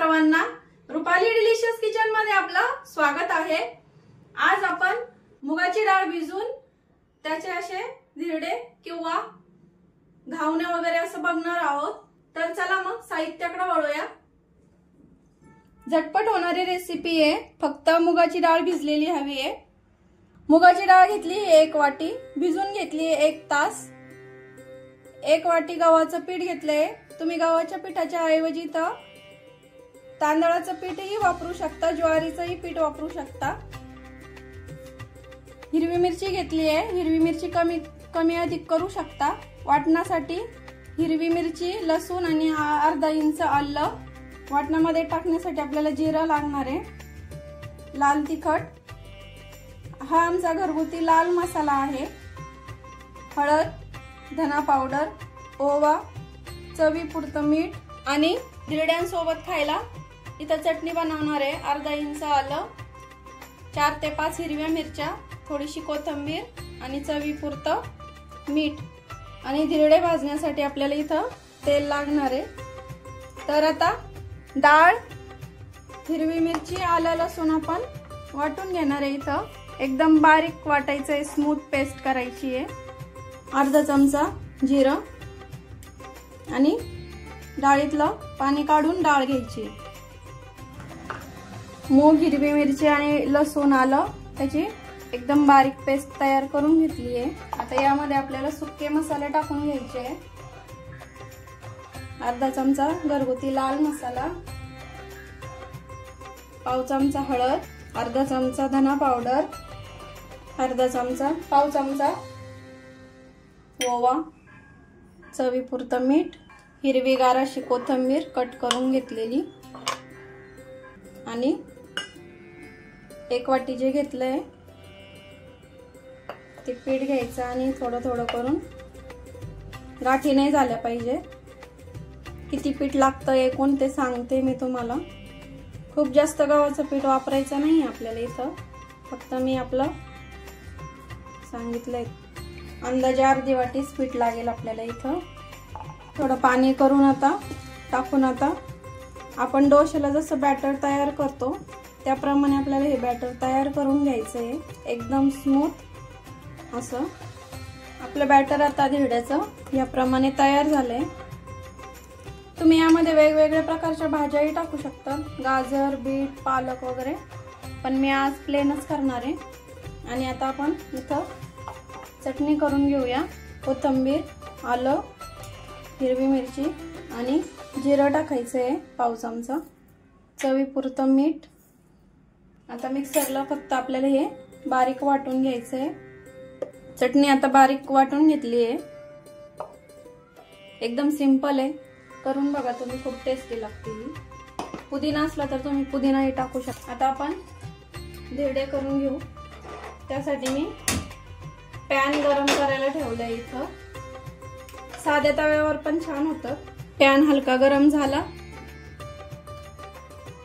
सर्वांना, Rupali delicious kitchen मध्ये आपलं स्वागत आहे। आज आपण मुगाची डाळ भिजून त्याचे असे धिरडे किंवा घावणे वगैरे असं बघणार आहोत। तर चला मग साहित्याकडे वळूया। झटपट होणारी रेसिपी आहे, फक्त मुगाची डाळ भिजलेली हवी आहे। मुगाची डाळ घेतली 1 वाटी, भिजून घेतली 1 तास। 1 वाटी गव्हाचं पीठ घेतलंय। तुम्ही गव्हाच्या पिठाच्या ऐवजी तर तांदळाचं पीठही वापरू शकता, ज्वारीचंही पीठ वापरू शकता। हिरवी मिरची घेतली आहे, हिरवी मिरची कमी अधिक करू शकता। वाटणासाठी हिरवी मिरची, लसूण आणि अर्धा इंच आलं। वाटणामध्ये टाकण्यासाठी आपल्याला जिरा लागणार आहे, लाल तिखट, हा आमचा घरगुती लाल मसाला आहे, हळद, धना पावडर, ओवा, चवीपुरतं मीठ आणि धिरड्यांसोबत खायला इथं चटणी बनवणार आहे। अर्धा इंच आलं, 4 ते 5 हिरव्या मिरच्या, थोडीशी कोथिंबीर आणि चवीपुरतं मीठ आणि धिरडे भाजण्यासाठी आपल्याला इथं तेल लागणार आहे। तर आता डाळ, हिरवी मिरची, आलं, लसूण आपण वाटून घेणार आहे। इथं एकदम बारीक वाटायचं आहे, स्मूथ पेस्ट करायची आहे। अर्धा चमचा जिरं आणि डाळीतलं पाणी काढून डाळ घ्यायची। मूग, हिरवी मिरची आणि लसूण, आलं त्याची एकदम बारीक पेस्ट तयार करून घेतली आहे। आता यामध्ये आपल्याला सुके मसाले टाकून घ्यायचे आहे। अर्धा चमचा घरगुती लाल मसाला, पाव चमचा हळद, अर्धा चमचा धना पावडर, पाव चमचा ओवा, चवीपुरतं मीठ, हिरवीगार अशी कोथिंबीर कट करून घेतलेली आणि 1 वाटी जे घेतलंय ते पीठ घ्यायचं आणि थोडं थोडं करून, गाठी नाही झाल्या पाहिजे। किती पीठ लागतं एकूण ते सांगते मी तुम्हाला। खूप जास्त गव्हाचं पीठ वापरायचं नाही आपल्याला इथं, फक्त मी आपलं सांगितलंय अंदाजे अर्धी वाटीच पीठ लागेल आपल्याला इथं। थोडं पाणी करून आता टाकून, आता आपण डोश्याला जसं बॅटर तयार करतो त्याप्रमाणे आपल्याला हे बॅटर तयार करून घ्यायचं आहे, एकदम स्मूथ असं। आपलं बॅटर आता धिरड्याचं याप्रमाणे तयार झालंय। तुम्ही यामध्ये वेगवेगळ्या प्रकारच्या भाज्याही टाकू शकता, गाजर, बीट, पालक वगैरे, पण मी आज प्लेनच करणार आहे। आणि आता आपण इथं चटणी करून घेऊया। कोथिंबीर, आलं, हिरवी मिरची आणि जिरं टाकायचं आहे, पाव चमचा, चवीपुरतं मीठ। आता मिक्सरला फक्त आपल्याला हे बारीक वाटून घ्यायचं आहे। चटणी आता बारीक वाटून घेतली आहे, एकदम सिंपल आहे, करून बघा तुम्ही, खूप टेस्टी लागते ही। पुदिना असला तर तुम्ही पुदिनाही टाकू शकता। आता आपण धिरडे करून घेऊ। त्यासाठी मी पॅन गरम करायला ठेवलंय इथं, साध्या तव्यावर पण छान होतं। पॅन हलका गरम झाला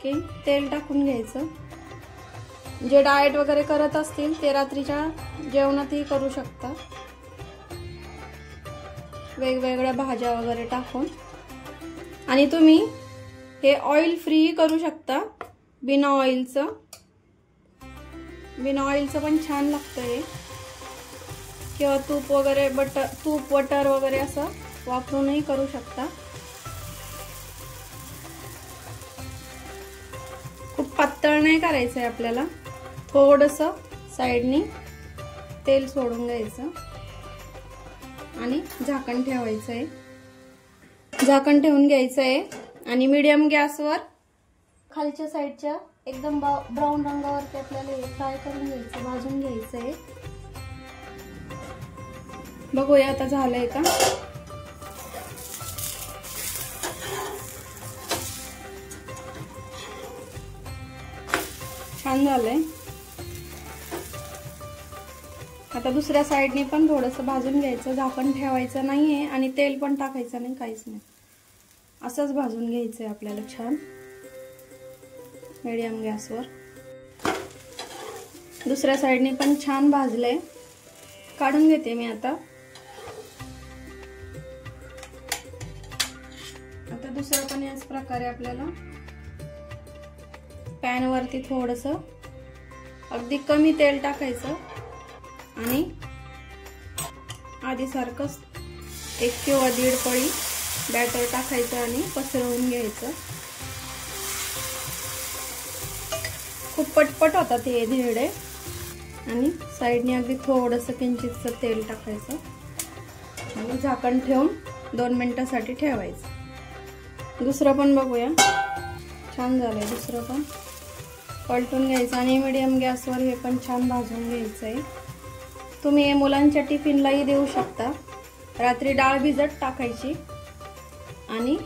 की तेल टाकून घ्यायचं। जे डाएट वगैरे करत असतील ते रात्रीच्या जेवणातही करू शकता, वेगवेगळ्या भाज्या वगैरे टाकून। आणि तुम्ही हे ऑइल फ्री करू शकता, बिना ऑइलचं पण छान लागतं हे, किंवा तूप वगैरे, तूप बटर वगैरे असं वापरूनही करू शकता। खूप पातळ नाही करायचं आहे आपल्याला, थोडंसं साईडनी तेल सोडून घ्यायचं आणि झाकण ठेवायचं आहे। झाकण ठेवून घ्यायचं आहे आणि मीडियम गॅसवर खालच्या साईडच्या एकदम ब्राऊन रंगावरती आपल्याला हे फ्राय करून घ्यायचं, भाजून घ्यायचं आहे। बघूया आता झालंय का। छान झालंय। आता दुसऱ्या साईडने पण थोडंसं भाजून घ्यायचं, झाकण ठेवायचं नाहीये आणि तेल पण टाकायचं नाही, काहीच नाही, असंच भाजून घ्यायचंय आपल्याला छान मीडियम गॅसवर। दुसऱ्या साईडने पण छान भाजलंय, काढून घेते मी आता। दुसरं पण याच प्रकारे आपल्याला पॅन वरती थोडंसं अगदी कमी तेल टाकायचं आणि आधी सारखंच 1 किंवा 1.5 पळी बॅटर टाकायचं आणि पसरवून घ्यायचं. खूप पटपट होतात हे धिरडे. आणि साईडने अगदी थोडंसं किंचितचं तेल टाकायचं आणि झाकण ठेवून 2 मिनिटांसाठी ठेवायचं. दुसरं पण बघूया. छान झालंय दुसरं पण. पलटून घ्यायचं आणि मीडियम गॅसवर हे पण छान भाजून घ्यायचंय. तुम्ही हे मुलांच्या टिफिनलाही देऊ शकता. रात्री डाळ भिजत टाकायची आणि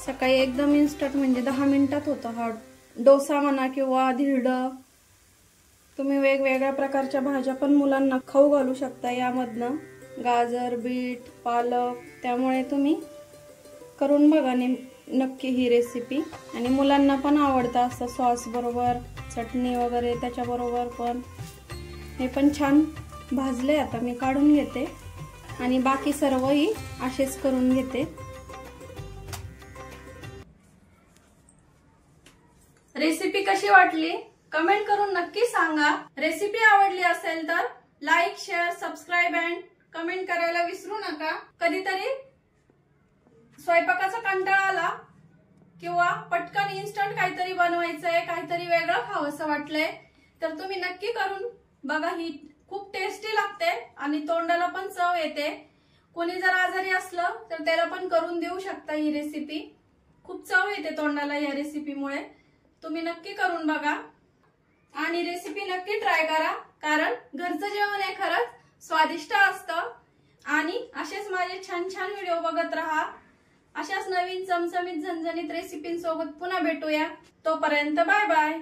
सकाळी एकदम इन्स्टंट म्हणजे 10 मिनिटात होतं हा डोसा म्हणा किंवा धिरडं. तुम्ही वेगवेगळ्या प्रकारच्या भाज्या पण मुलांना खाऊ घालू शकता यामधनं. गाजर, बीट, पालक. त्यामुळे तुम्ही करून बघा नक्की ही रेसिपी. आणि मुलांना पण आवडतं असं सॉस बरोबर, चटणी वगैरे त्याच्याबरोबर पण. हे पण छान भाजले. आता मी काढून घेते आणि बाकी सर्वही असेच करून घेते. रेसिपी कशी वाटली कमेंट करून नक्की सांगा. रेसिपी आवडली असेल तर like, share, subscribe and comment करायला विसरू नका. कधीतरी स्वयंपाकाचा कंटाळा आला किंवा पटकन इन्स्टंट काहीतरी बनवायचंय, काहीतरी वेगळं खावंसं वाटलंय तर तुम्ही नक्की करून बघा. ही खूप टेस्टी लागते आणि तोंडाला पण चव येते. कोणी जर आजारी असलं तर त्याला पण करून देऊ शकता ही रेसिपी. खूप चव येते तोंडाला या रेसिपीमुळे. तुम्ही नक्की करून बघा आणि रेसिपी नक्की ट्राय करा. कारण घरचं जेवण हे खरंच स्वादिष्ट असतं. आणि असेच माझे छान छान व्हिडिओ बघत राहा. अशाच नवीन चमचमीत झणझणीत रेसिपींसोबत पुन्हा भेटूया. तोपर्यंत बाय बाय.